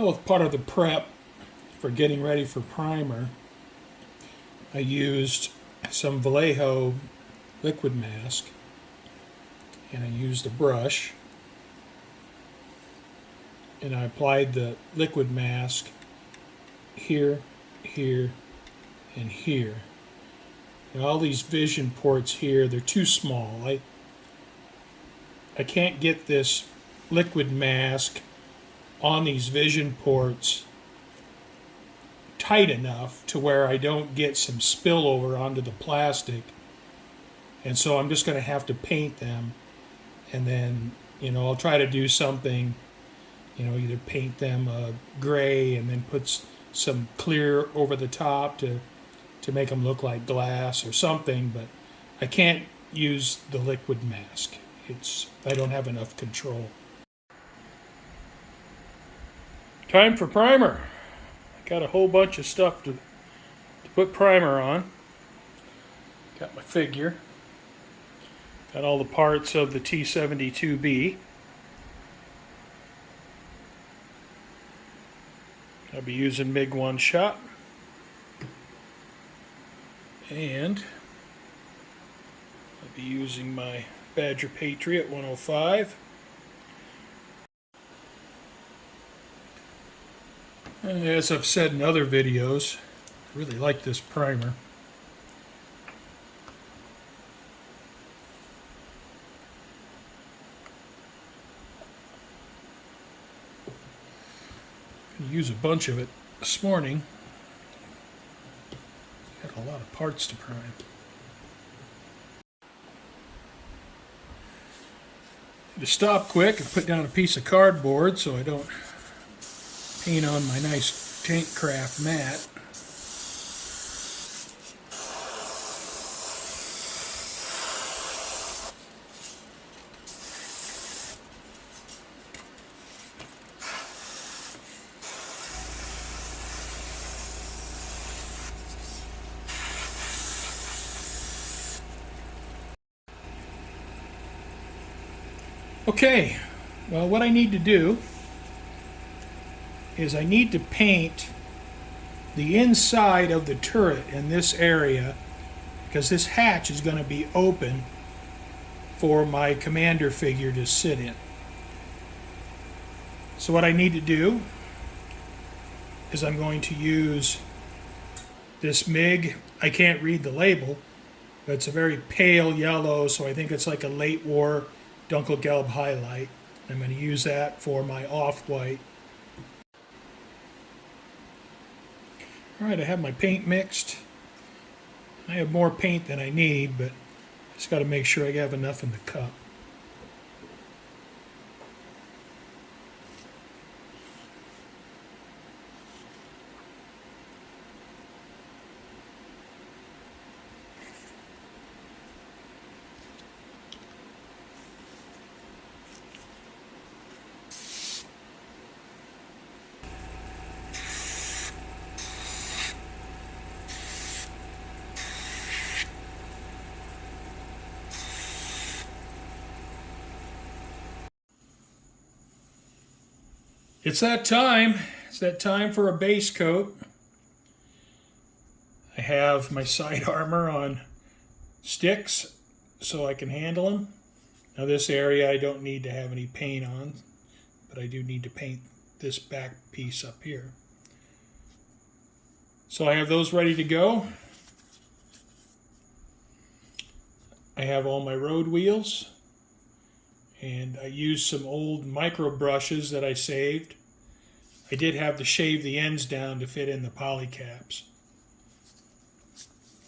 Well, as part of the prep for getting ready for primer, I used some Vallejo liquid mask, and I used a brush, and I applied the liquid mask here, here, and here. Now, all these vision ports here, they're too small. I can't get this liquid mask on these vision ports tight enough to where I don't get some spillover onto the plastic. And so I'm just going to have to paint them, and then, I'll try to do something, either paint them gray and then put some clear over the top to make them look like glass or something, but I can't use the liquid mask. I don't have enough control. Time for primer. I got a whole bunch of stuff to put primer on. Got my figure. Got all the parts of the T-72B. I'll be using MIG one shot. And I'll be using my Badger Patriot 105. And as I've said in other videos, I really like this primer. I'm going to use a bunch of it this morning. Got a lot of parts to prime. To stop quick and put down a piece of cardboard so I don't paint on my nice tank craft mat. Okay, well, what I need to do is I need to paint the inside of the turret in this area, because this hatch is going to be open for my commander figure to sit in. So what I need to do is I'm going to use this MIG. I can't read the label, but it's a very pale yellow, so I think it's like a late war Dunkelgelb highlight. I'm going to use that for my off-white. Alright, I have my paint mixed. I have more paint than I need, but I just got to make sure I have enough in the cup. It's that time. It's that time for a base coat. I have my side armor on sticks so I can handle them. Now this area I don't need to have any paint on, but I do need to paint this back piece up here. So I have those ready to go. I have all my road wheels. And I used some old micro brushes that I saved. I did have to shave the ends down to fit in the poly caps.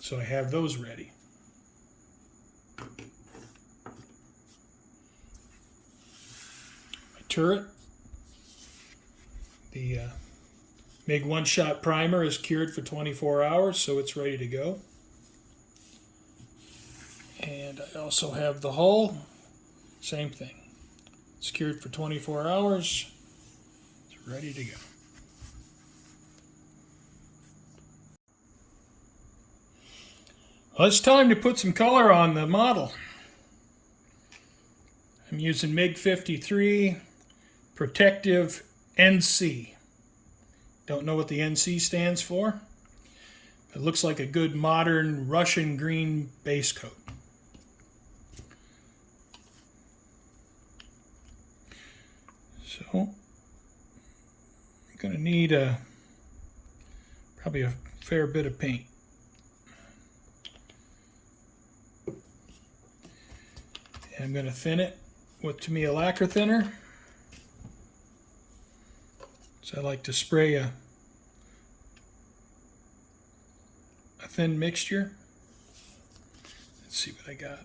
So I have those ready. My turret. The MIG one-shot primer is cured for 24 hours, so it's ready to go. And I also have the hull. Same thing. It's cured for 24 hours. It's ready to go. Well, it's time to put some color on the model. I'm using MiG 53 Protective NC. Don't know what the NC stands for. It looks like a good modern Russian green base coat. So I'm going to need probably a fair bit of paint. And I'm going to thin it with, to me, a lacquer thinner. So I like to spray a thin mixture. Let's see what I got.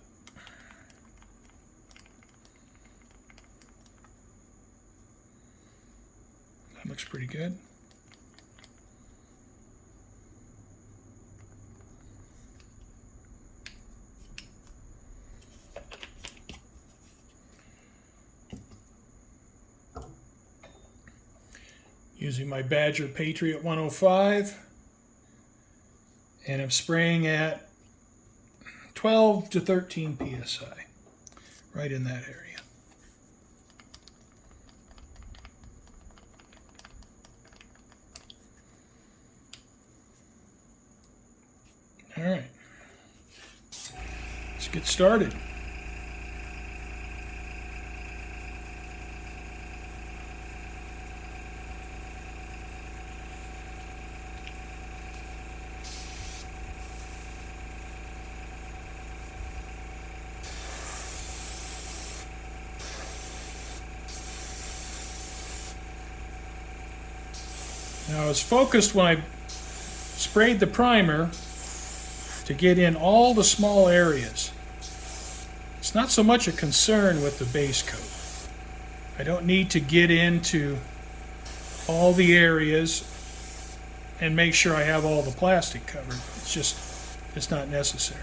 That looks pretty good. Using my Badger Patriot 105, and I'm spraying at 12 to 13 psi, right in that area. All right, let's get started. Now I was focused when I sprayed the primer to get in all the small areas. It's not so much a concern with the base coat. I don't need to get into all the areas and make sure I have all the plastic covered. It's not necessary.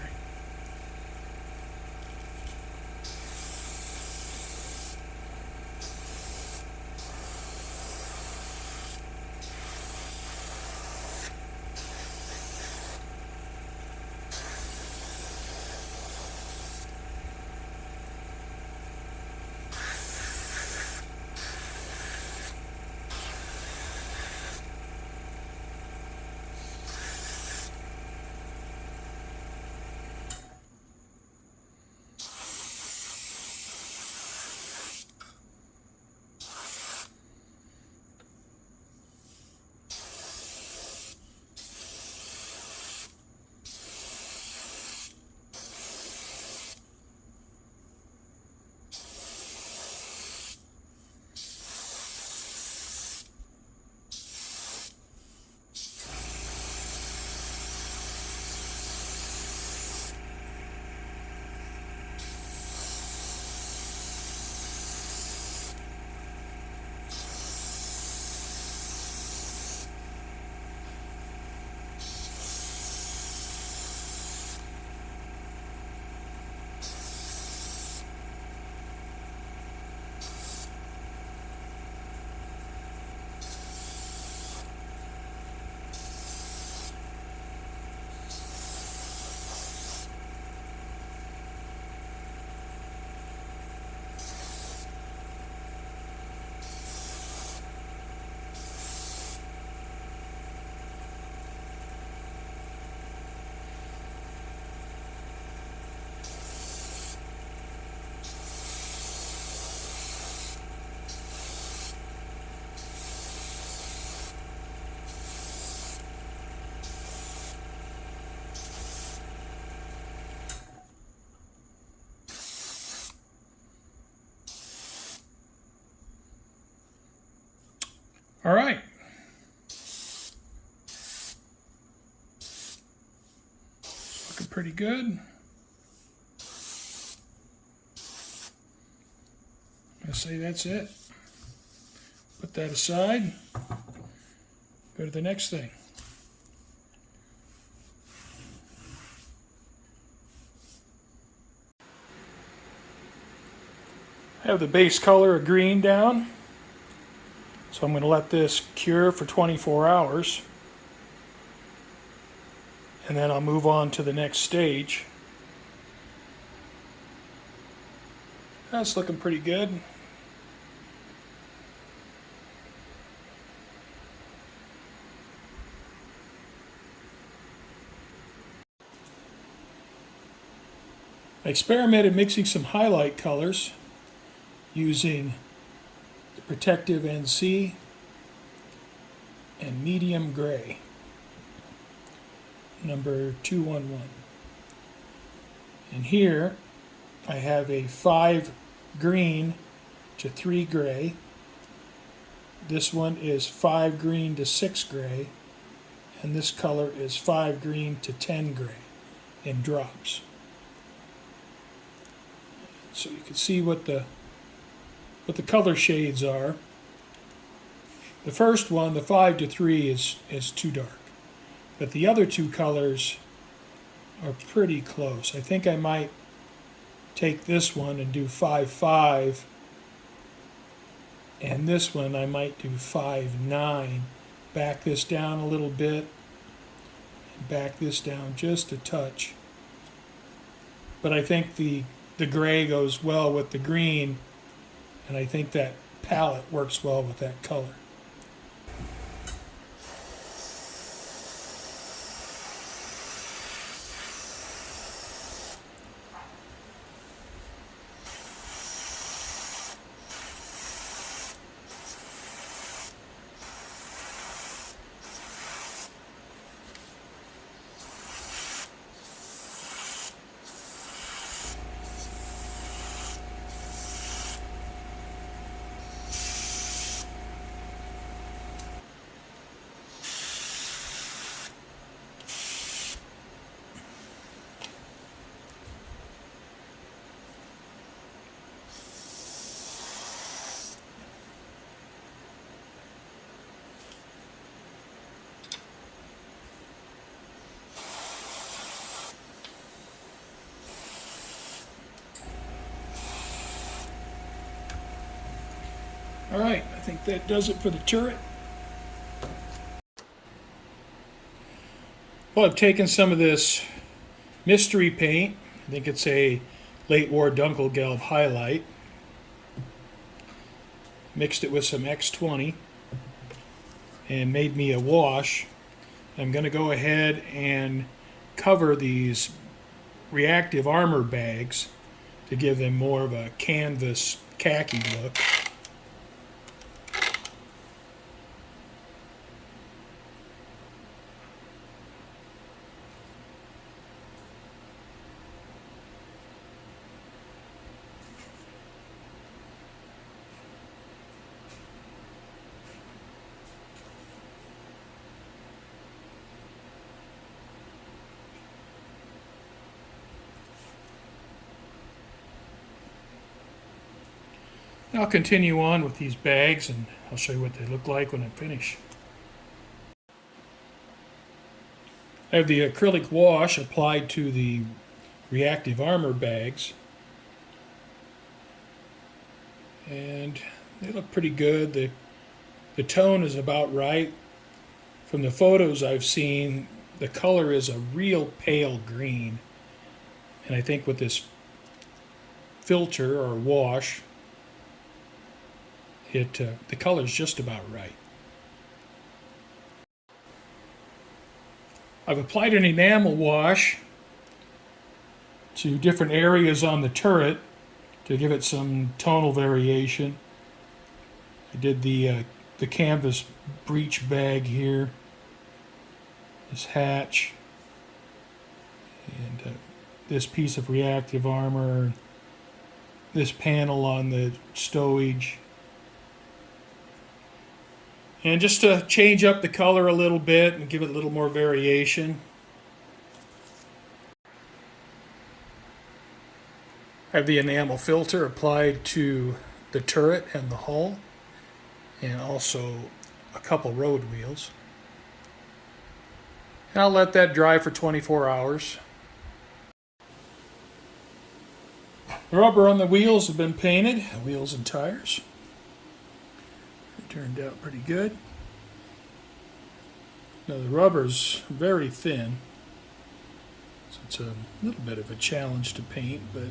All right. Looking pretty good. I say that's it. Put that aside. Go to the next thing. I have the base color of green down. So I'm going to let this cure for 24 hours. And then I'll move on to the next stage. That's looking pretty good. I experimented mixing some highlight colors using the Protective NC and medium gray, number 211. And here I have a 5 green to 3 gray. This one is 5 green to 6 gray. And this color is 5 green to 10 gray in drops. So you can see what the color shades are. The first one, the 5 to 3, is too dark. But the other two colors are pretty close. I think I might take this one and do 5-5. And this one I might do 5-9. Back this down a little bit. And back this down just a touch. But I think the gray goes well with the green. And I think that palette works well with that color. All right, I think that does it for the turret. Well, I've taken some of this mystery paint. I think it's a late war Dunkelgelb highlight. Mixed it with some X20 and made me a wash. I'm going to go ahead and cover these reactive armor bags to give them more of a canvas khaki look. I'll continue on with these bags and I'll show you what they look like when I'm finished. I have the acrylic wash applied to the reactive armor bags. And they look pretty good. The tone is about right. From the photos I've seen, the color is a real pale green. And I think with this filter or wash, the color's just about right. I've applied an enamel wash to different areas on the turret to give it some tonal variation. I did the canvas breech bag here, this hatch, and this piece of reactive armor, this panel on the stowage. And just to change up the color a little bit and give it a little more variation. I have the enamel filter applied to the turret and the hull, and also a couple road wheels. And I'll let that dry for 24 hours. The rubber on the wheels have been painted, wheels and tires. Turned out pretty good. Now the rubber's very thin, so it's a little bit of a challenge to paint, but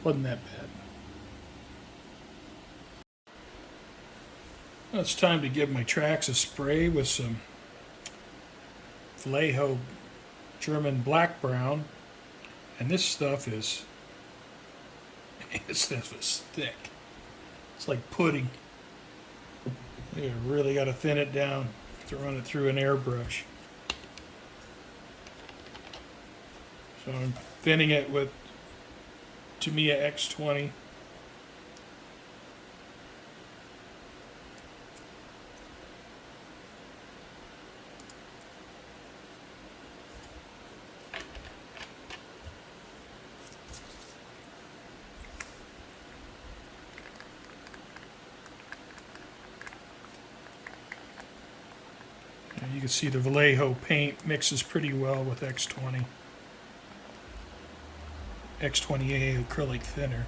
wasn't that bad. Now it's time to give my tracks a spray with some Vallejo German black brown And this stuff is, this stuff is thick. It's like pudding. You really got to thin it down to run it through an airbrush. So I'm thinning it with Tamiya X20. You can see the Vallejo paint mixes pretty well with X20. X20A acrylic thinner.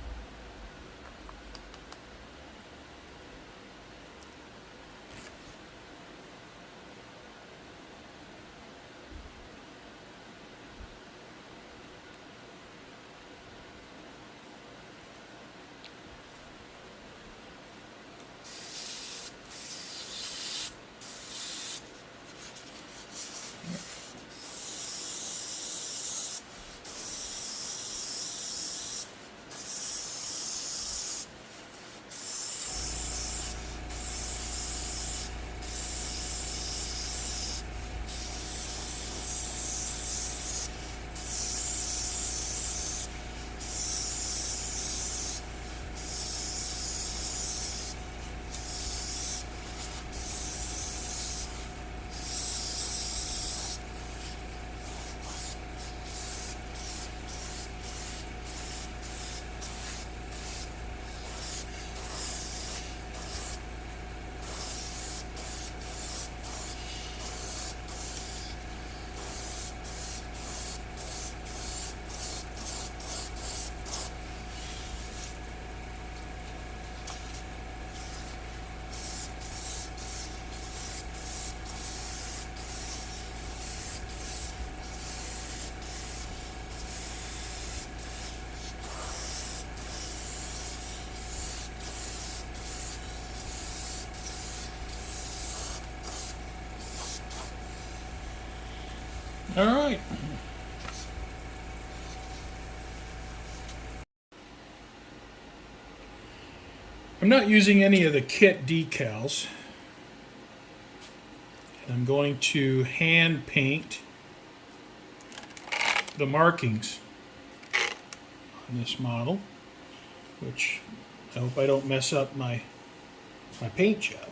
All right. I'm not using any of the kit decals. And I'm going to hand paint the markings on this model, which I hope I don't mess up my paint job.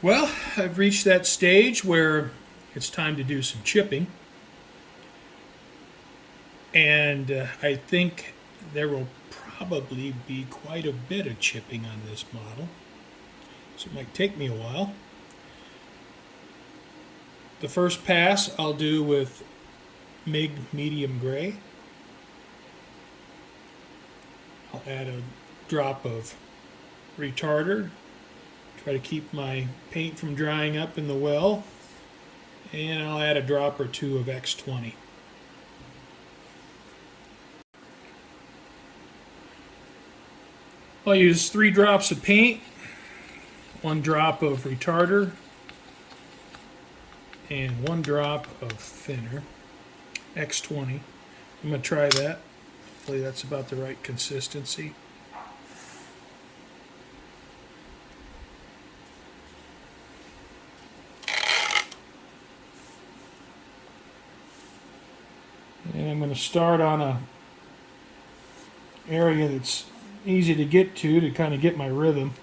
Well, I've reached that stage where it's time to do some chipping. And I think there will probably be quite a bit of chipping on this model. So it might take me a while. The first pass I'll do with MIG medium gray. I'll add a drop of retarder. Try to keep my paint from drying up in the well. And I'll add a drop or two of X20. I'll use 3 drops of paint, 1 drop of retarder, and 1 drop of thinner, X20. I'm going to try that. Hopefully that's about the right consistency. And I'm going to start on a area that's easy to get to kind of get my rhythm.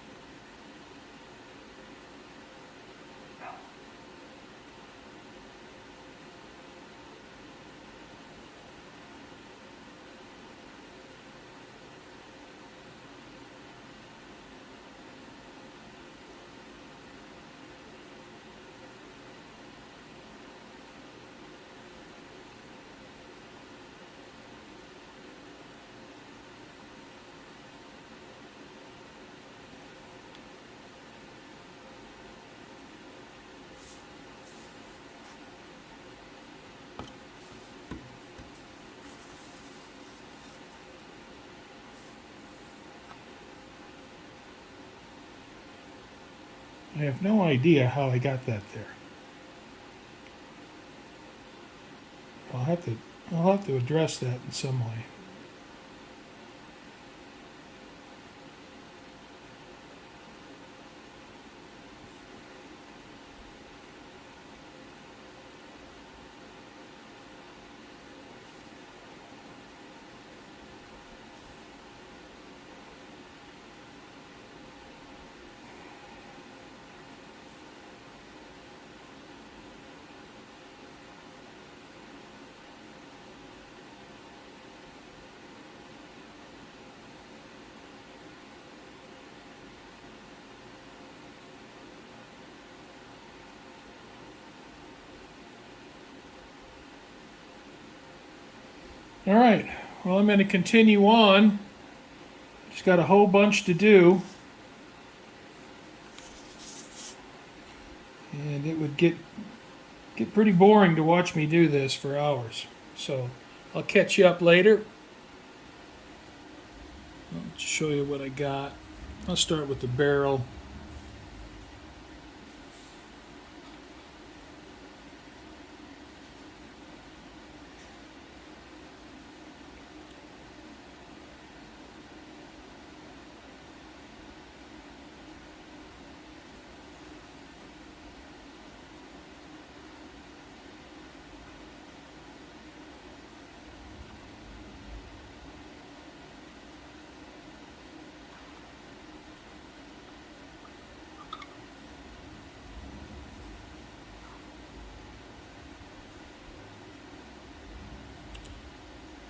I have no idea how I got that there. I'll have to address that in some way. All right, well, I'm going to continue on. Just got a whole bunch to do. And it would get pretty boring to watch me do this for hours. So I'll catch you up later. I'll show you what I got. I'll start with the barrel.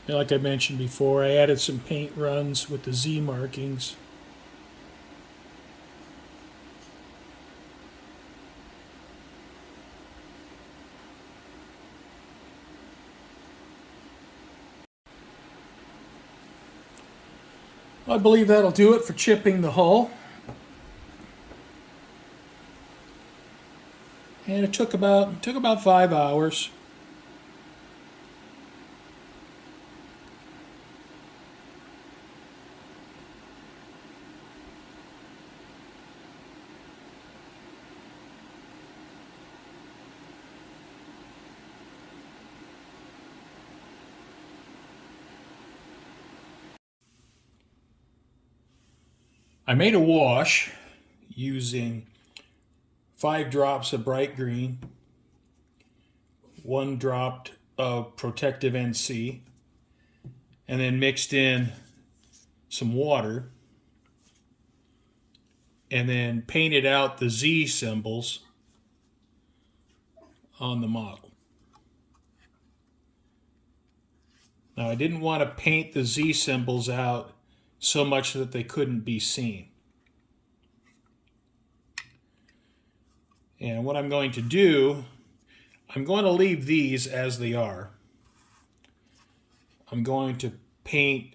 Like I mentioned before, I added some paint runs with the Z markings. I believe that'll do it for chipping the hull. And it took about 5 hours. I made a wash using 5 drops of bright green, 1 drop of protective NC, and then mixed in some water, and then painted out the Z symbols on the model. Now, I didn't want to paint the Z symbols out so much that they couldn't be seen. And what I'm going to do, I'm going to leave these as they are. I'm going to paint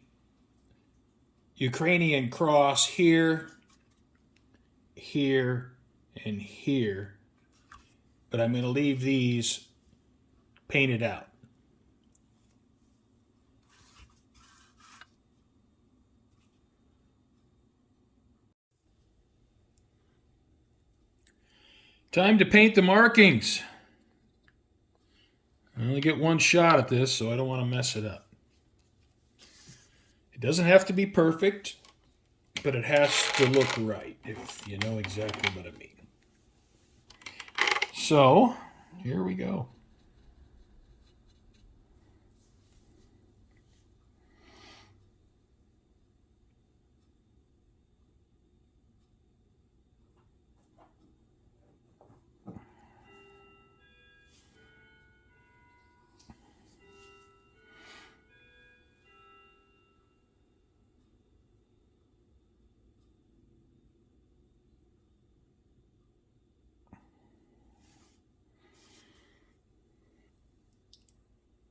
Ukrainian cross here, here, and here. But I'm going to leave these painted out. Time to paint the markings. I only get one shot at this, so I don't want to mess it up. It doesn't have to be perfect, but it has to look right, if you know exactly what I mean. So, here we go.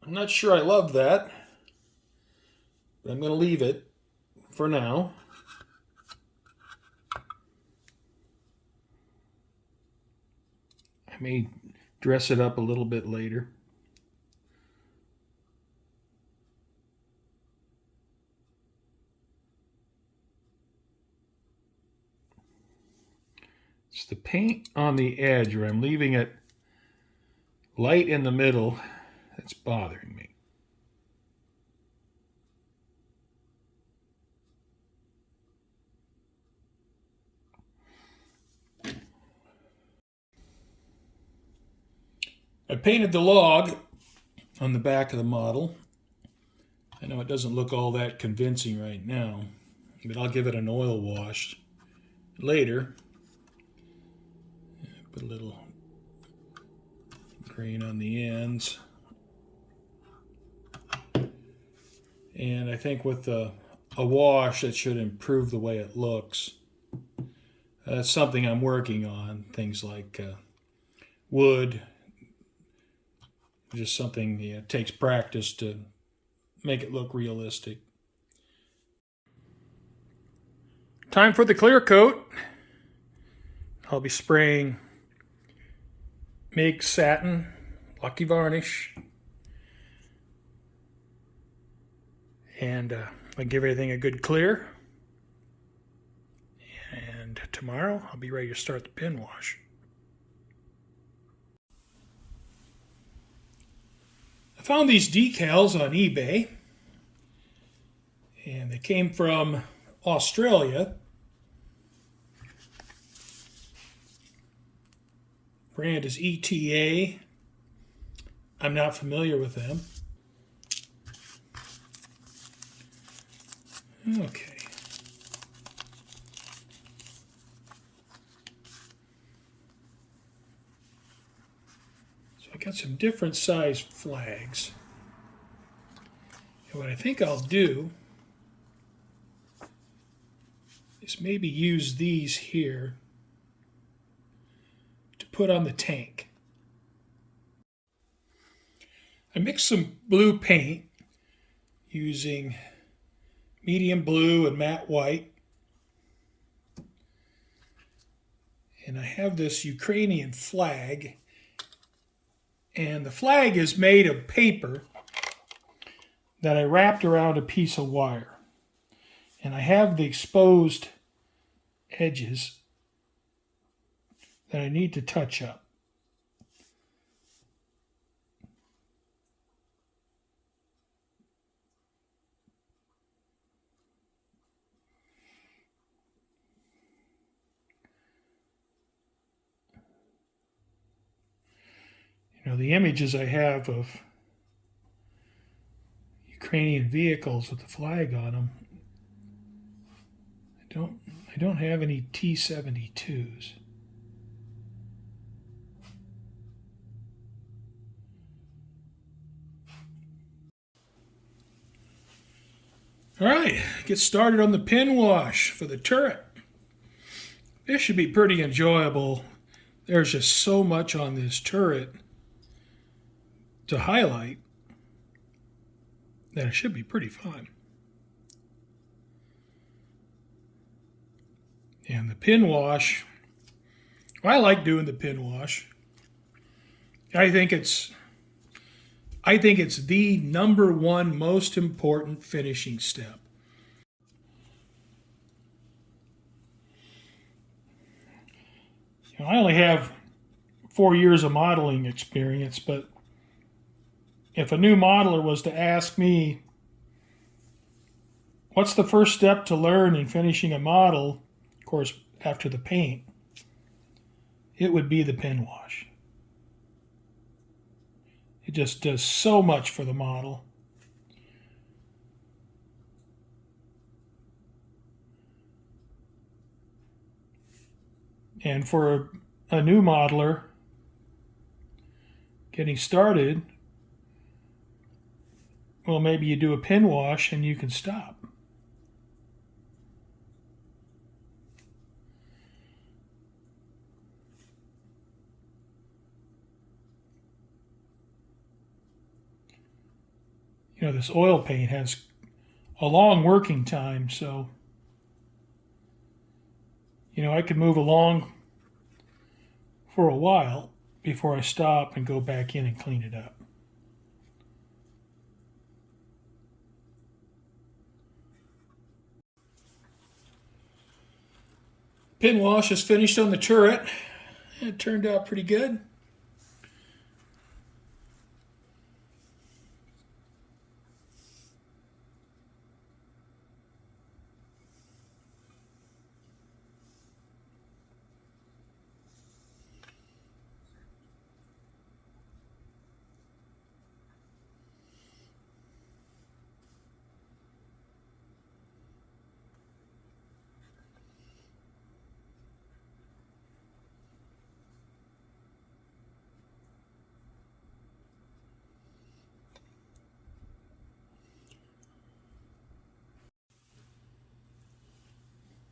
I'm not sure I love that, but I'm going to leave it for now. I may dress it up a little bit later. It's the paint on the edge where I'm leaving it light in the middle that's bothering me. I painted the log on the back of the model. I know it doesn't look all that convincing right now, but I'll give it an oil wash later. Put a little grain on the ends. And I think with a wash, that should improve the way it looks. That's something I'm working on. Things like wood. Just something it takes practice to make it look realistic. Time for the clear coat. I'll be spraying Meng Satin Lucky Varnish. And I give everything a good clear. And tomorrow I'll be ready to start the pin wash. I found these decals on eBay. And they came from Australia. Brand is ETA. I'm not familiar with them. Okay. So I got some different size flags. And what I think I'll do is maybe use these here to put on the tank. I mixed some blue paint using medium blue and matte white. And I have this Ukrainian flag. And the flag is made of paper that I wrapped around a piece of wire. And I have the exposed edges that I need to touch up. You know, the images I have of Ukrainian vehicles with the flag on them, I don't have any T-72s. All right, get started on the pin wash for the turret. This should be pretty enjoyable. There's just so much on this turret to highlight that it should be pretty fun. And the pin wash, I like doing the pin wash. I think it's the number one most important finishing step. I only have 4 years of modeling experience, but if a new modeler was to ask me, what's the first step to learn in finishing a model, of course, after the paint, it would be the pin wash. It just does so much for the model. And for a new modeler getting started, well, maybe you do a pin wash and you can stop. You know, this oil paint has a long working time, so I could move along for a while before I stop and go back in and clean it up. Pin wash is finished on the turret. It turned out pretty good.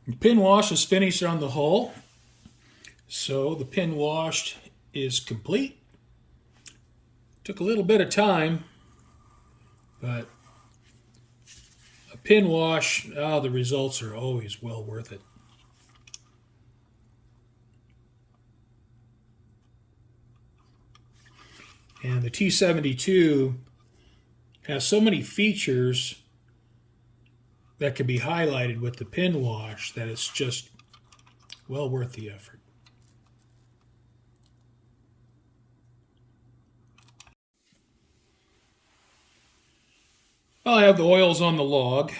The pin wash is finished on the hull, so the pin wash is complete. Took a little bit of time, but a pin wash, the results are always well worth it. And the T-72 has so many features that can be highlighted with the pin wash that it's just well worth the effort. Well, I have the oils on the log.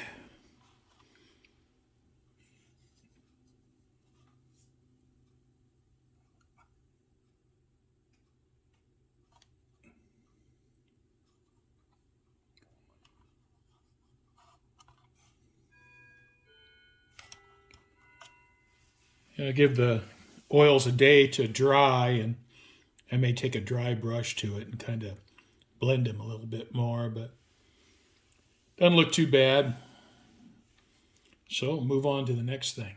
I give the oils a day to dry, and I may take a dry brush to it and kind of blend them a little bit more, but doesn't look too bad. So move on to the next thing.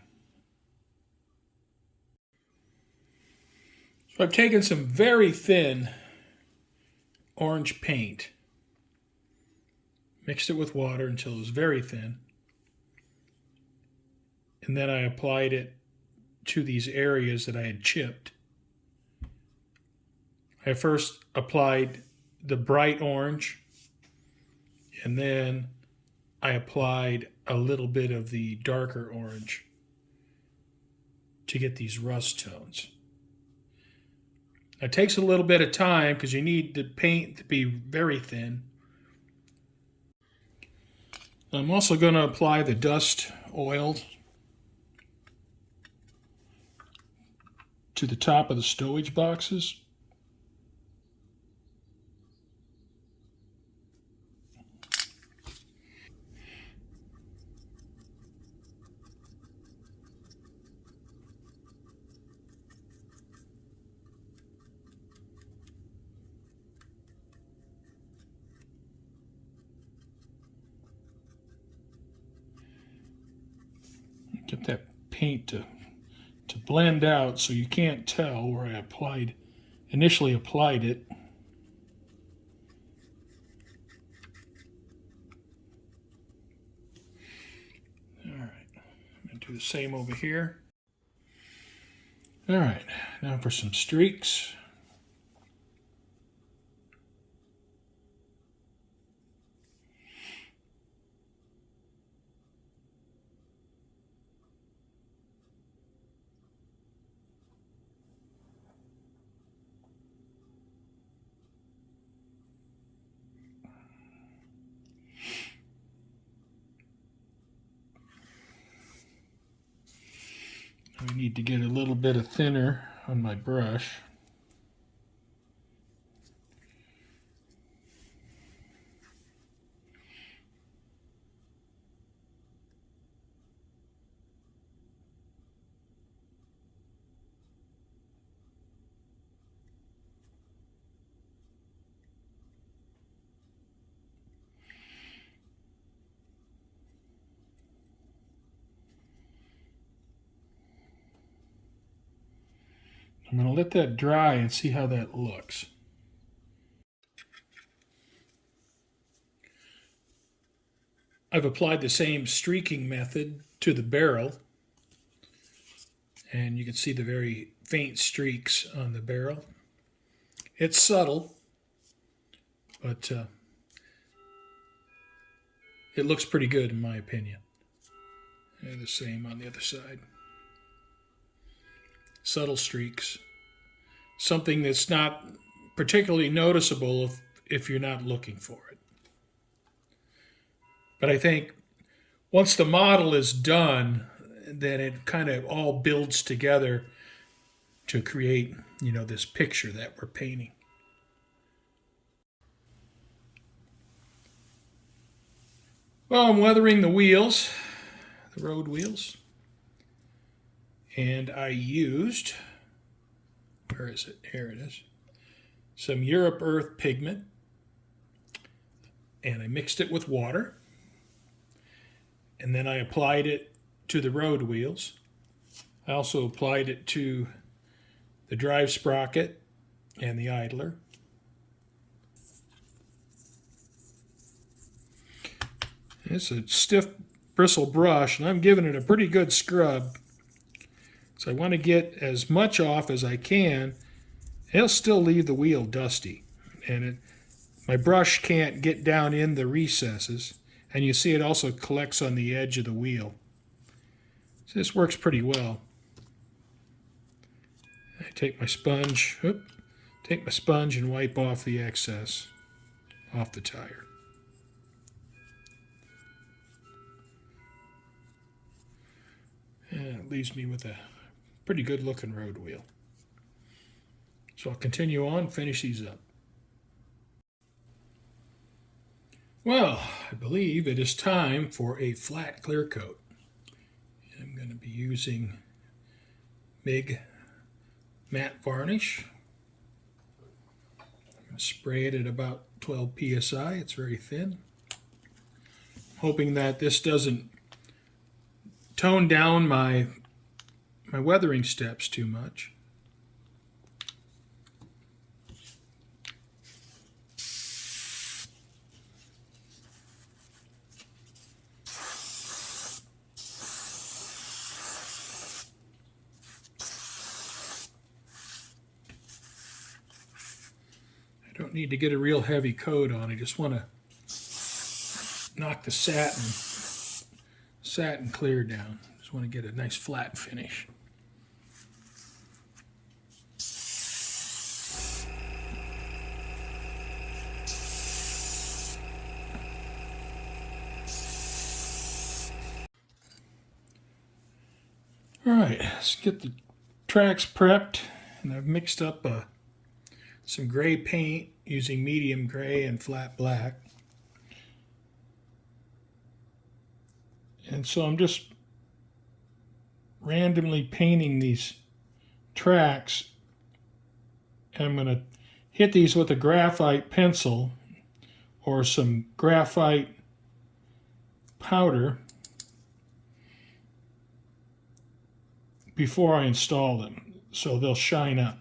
So I've taken some very thin orange paint, mixed it with water until it was very thin, and then I applied it to these areas that I had chipped. I first applied the bright orange, and then I applied a little bit of the darker orange to get these rust tones. It takes a little bit of time because you need the paint to be very thin. I'm also going to apply the dust oil to the top of the stowage boxes. Get that paint to blend out so you can't tell where I initially applied it. All right, I'm going to do the same over here. All right, now for some streaks. I need to get a little bit of thinner on my brush. I'm going to let that dry and see how that looks. I've applied the same streaking method to the barrel, and you can see the very faint streaks on the barrel. It's subtle, but it looks pretty good in my opinion. And the same on the other side. Subtle streaks. Something that's not particularly noticeable if you're not looking for it. But I think once the model is done, then it kind of all builds together to create, this picture that we're painting. Well, I'm weathering the wheels, the road wheels. And I used, where is it? Here it is. Some Europe Earth pigment. And I mixed it with water. And then I applied it to the road wheels. I also applied it to the drive sprocket and the idler. It's a stiff bristle brush, and I'm giving it a pretty good scrub. So I want to get as much off as I can. It'll still leave the wheel dusty, and my brush can't get down in the recesses. And you see it also collects on the edge of the wheel. So this works pretty well. I take my sponge and wipe off the excess off the tire. And it leaves me with a pretty good looking road wheel. So I'll continue on, finish these up. Well, I believe it is time for a flat clear coat. I'm going to be using MIG matte varnish. I'm going to spray it at about 12 psi. It's very thin. Hoping that this doesn't tone down my weathering steps too much. I don't need to get a real heavy coat on. I just want to knock the satin clear down. Just want to get a nice flat finish. All right, let's get the tracks prepped, and I've mixed up some gray paint using medium gray and flat black. And so I'm just randomly painting these tracks, and I'm going to hit these with a graphite pencil or some graphite powder before I install them, so they'll shine up.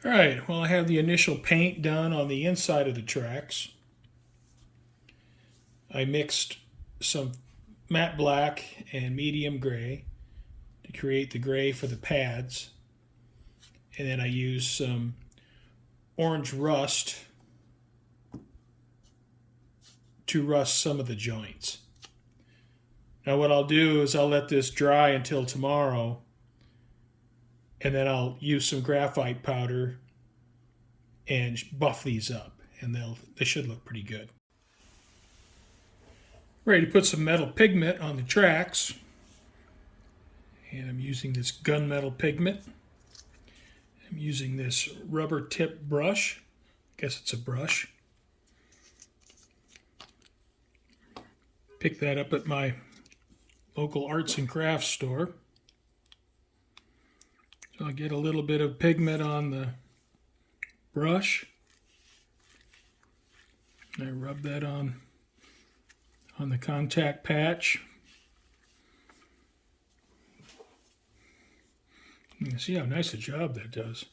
All right, well, I have the initial paint done on the inside of the tracks. I mixed some matte black and medium gray to create the gray for the pads. And then I use some orange rust to rust some of the joints. Now what I'll do is I'll let this dry until tomorrow, and then I'll use some graphite powder and buff these up, and they should look pretty good. Ready to put some metal pigment on the tracks, and I'm using this gunmetal pigment. I'm using this rubber tip brush. I guess it's a brush. Pick that up at my local arts and crafts store. So I get a little bit of pigment on the brush. And I rub that on the contact patch. You can see how nice a job that does.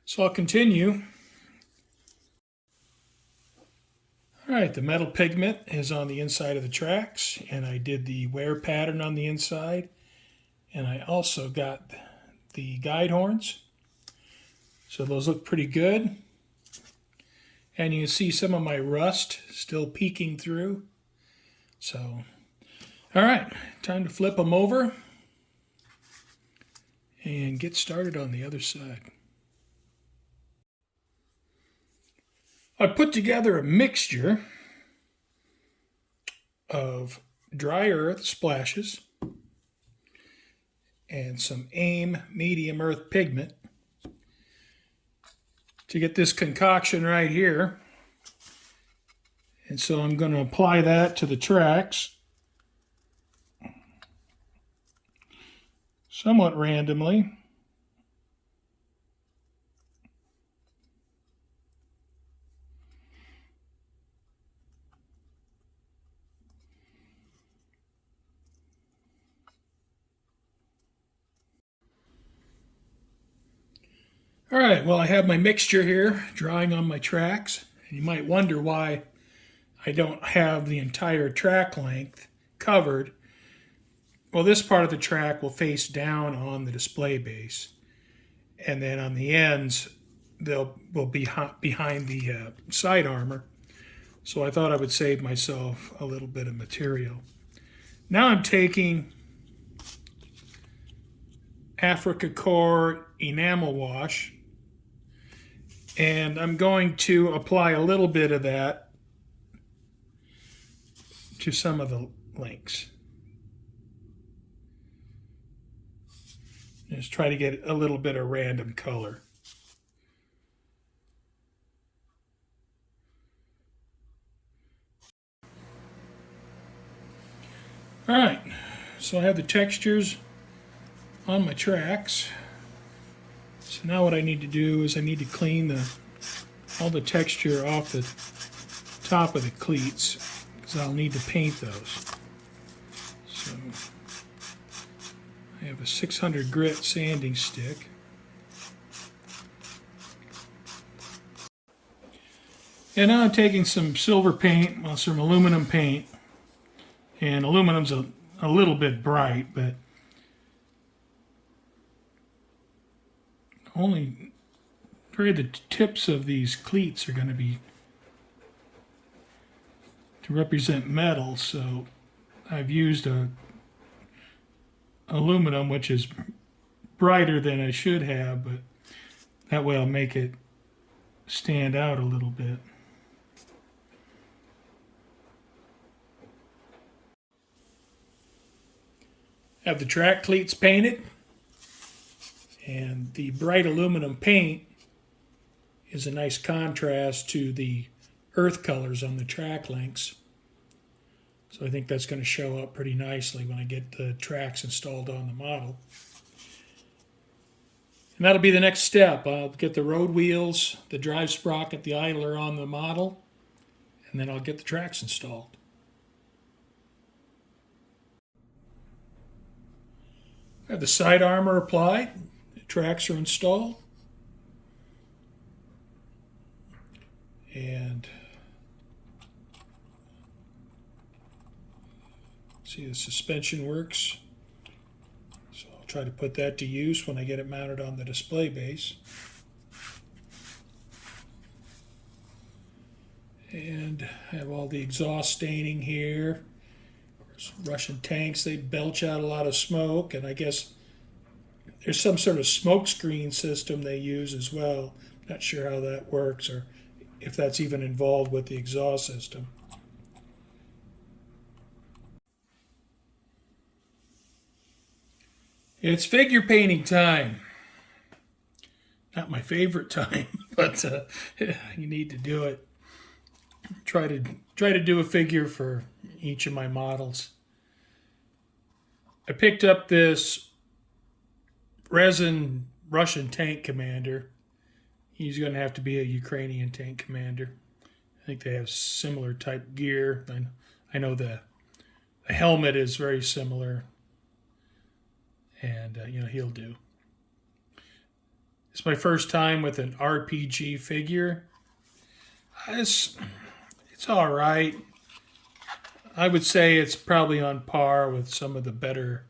So I'll continue. All right, the metal pigment is on the inside of the tracks, and I did the wear pattern on the inside, and I also got the guide horns. So those look pretty good. And you can see some of my rust still peeking through. So, all right, time to flip them over and get started on the other side. I put together a mixture of dry earth splashes and some AIM medium earth pigment to get this concoction right here. And so I'm going to apply that to the tracks somewhat randomly. All right, well, I have my mixture here drying on my tracks. And you might wonder why I don't have the entire track length covered. Well, this part of the track will face down on the display base. And then on the ends, will be behind the side armor. So I thought I would save myself a little bit of material. Now I'm taking Africa Core enamel wash, and I'm going to apply a little bit of that to some of the links. Just try to get a little bit of random color. All right, so I have the textures on my tracks. So now what I need to do is I need to clean all the texture off the top of the cleats, because I'll need to paint those. So I have a 600 grit sanding stick. And now I'm taking some silver paint, well, some aluminum paint. And aluminum's a little bit bright, but only the tips of these cleats are going to be to represent metal, so I've used aluminum, which is brighter than I should have, but that way I'll make it stand out a little bit. Have the track cleats painted, and the bright aluminum paint is a nice contrast to the earth colors on the track links. So I think that's going to show up pretty nicely when I get the tracks installed on the model. And that'll be the next step. I'll get the road wheels, the drive sprocket, the idler on the model, and then I'll get the tracks installed. Got the side armor applied. The tracks are installed. And see, the suspension works. So I'll try to put that to use when I get it mounted on the display base. And I have all the exhaust staining here. Russian tanks, they belch out a lot of smoke, and I guess there's some sort of smoke screen system they use as well. Not sure how that works or if that's even involved with the exhaust system. It's figure painting time. Not my favorite time, but you need to do it. Try to do a figure for each of my models. I picked up this resin Russian tank commander. He's going to have to be a Ukrainian tank commander. I think they have similar type gear. I know the helmet is very similar, and he'll do. It's my first time with an RPG figure. It's all right. I would say it's probably on par with some of the better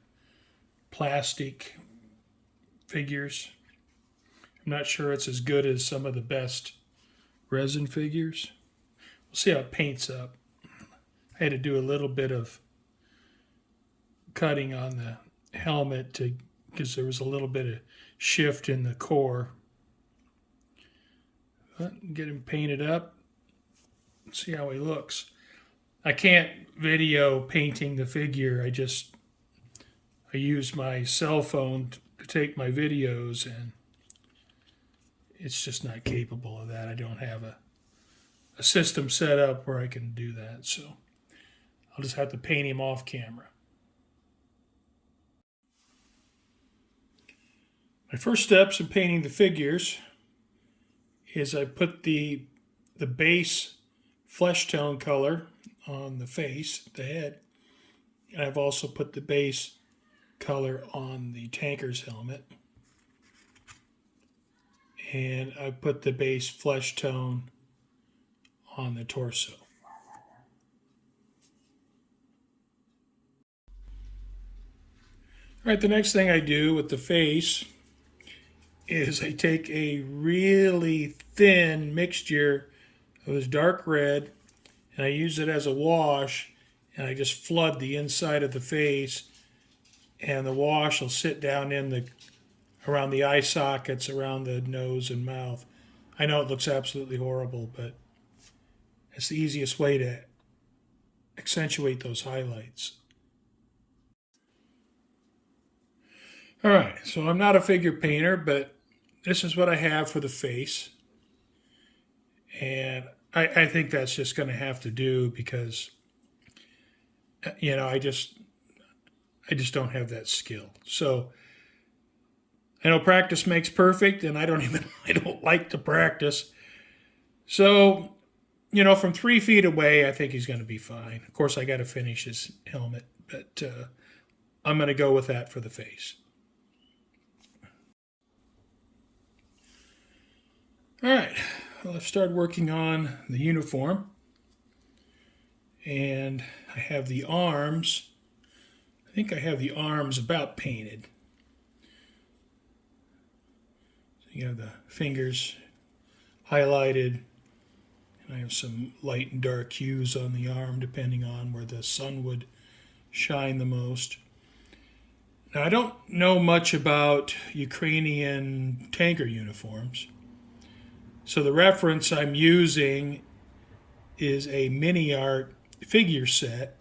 plastic figures. I'm not sure it's as good as some of the best resin figures. We'll see how it paints up. I had to do a little bit of cutting on the helmet because there was a little bit of shift in the core. But get him painted up. See how he looks. I can't video painting the figure. I use my cell phone to take my videos, and it's just not capable of that. I don't have a system set up where I can do that, so I'll just have to paint him off camera. My first steps in painting the figures is I put the base flesh tone color on the face, the head, and I've also put the base color on the tanker's helmet. And I put the base flesh tone on the torso. All right, the next thing I do with the face is I take a really thin mixture of this dark red and I use it as a wash, and I just flood the inside of the face, and the wash will sit down around the eye sockets, around the nose and mouth. I know it looks absolutely horrible, but it's the easiest way to accentuate those highlights. All right, so I'm not a figure painter, but this is what I have for the face. And I think that's just going to have to do because, I just don't have that skill. So I know practice makes perfect, and I don't like to practice. So, from 3 feet away, I think he's going to be fine. Of course, I got to finish his helmet, but I'm going to go with that for the face. All right, well, I've started working on the uniform, and I have the arms. I think I have the arms about painted. So you have the fingers highlighted, and I have some light and dark hues on the arm depending on where the sun would shine the most. Now, I don't know much about Ukrainian tanker uniforms. So the reference I'm using is a mini art figure set,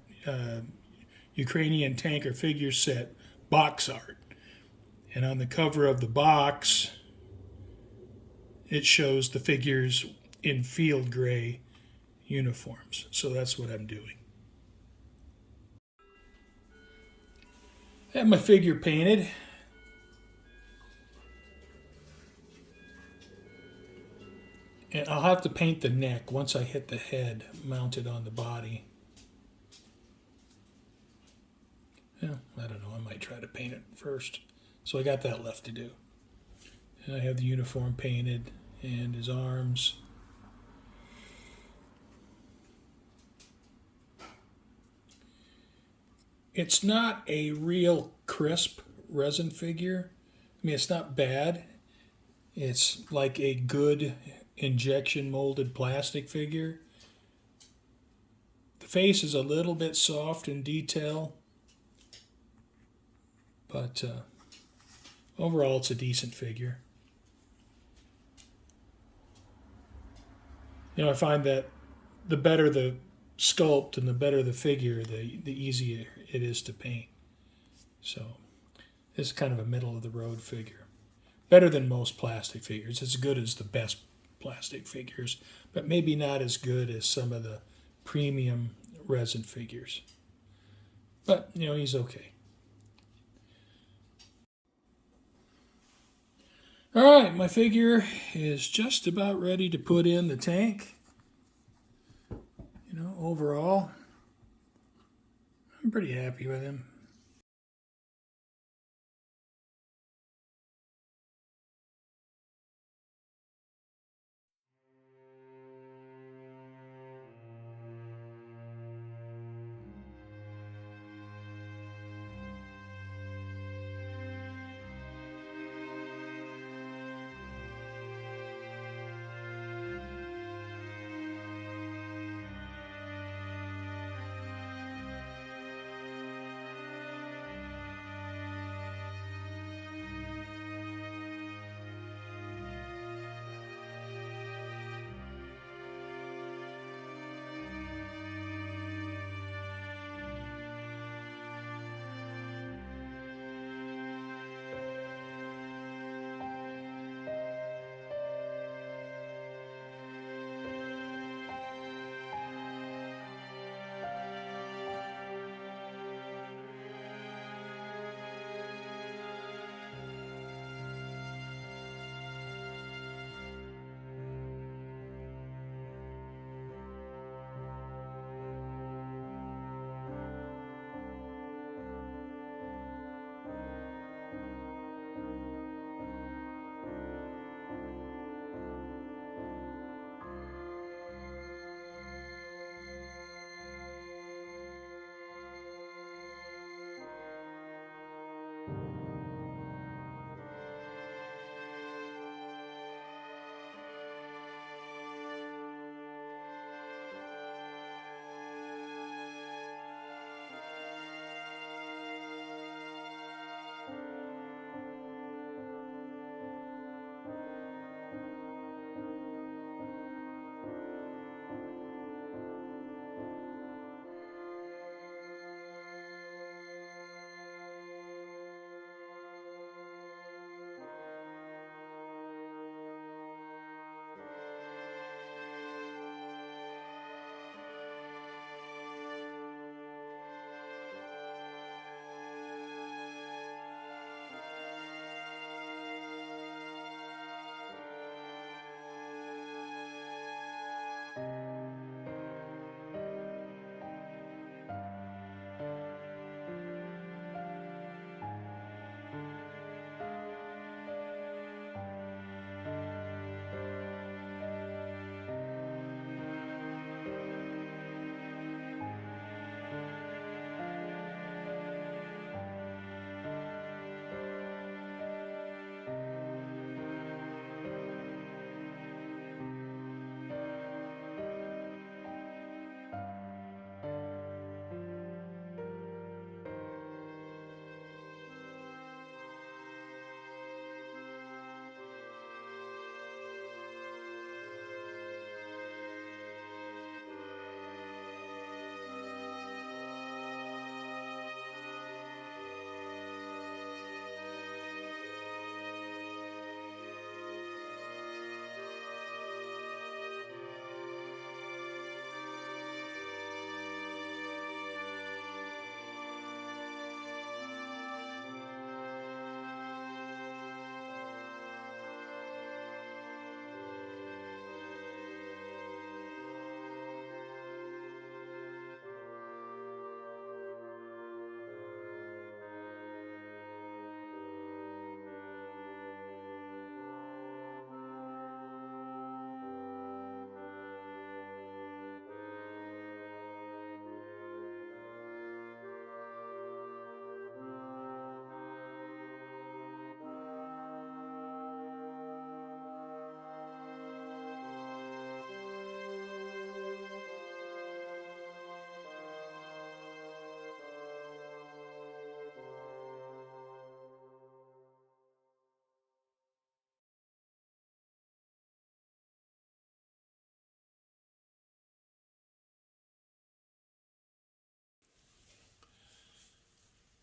Ukrainian tanker figure set box art. And on the cover of the box, it shows the figures in field gray uniforms. So that's what I'm doing. I have my figure painted. And I'll have to paint the neck once I hit the head mounted on the body. Yeah, I don't know, I might try to paint it first. So I got that left to do. And I have the uniform painted and his arms. It's not a real crisp resin figure. I mean, it's not bad. It's like a good injection molded plastic figure. The face is a little bit soft in detail, but overall it's a decent figure. I find that the better the sculpt and the better the figure, the easier it is to paint. So this is kind of a middle of the road figure. Better than most plastic figures. As good as the best plastic figures, but maybe not as good as some of the premium resin figures. But, he's okay. All right, my figure is just about ready to put in the tank. Overall, I'm pretty happy with him.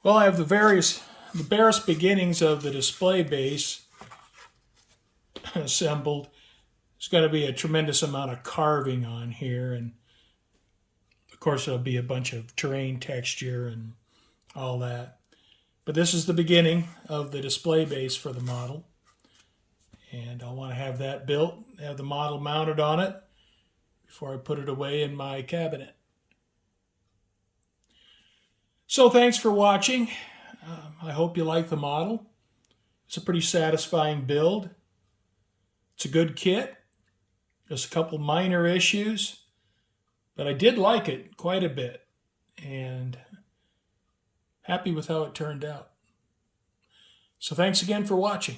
Well, I have the barest beginnings of the display base assembled. There's going to be a tremendous amount of carving on here, and of course there'll be a bunch of terrain texture and all that. But this is the beginning of the display base for the model. And I want to have that built, have the model mounted on it before I put it away in my cabinet. So thanks for watching. I hope you like the model. It's a pretty satisfying build. It's a good kit. There's a couple minor issues, but I did like it quite a bit and happy with how it turned out. So thanks again for watching.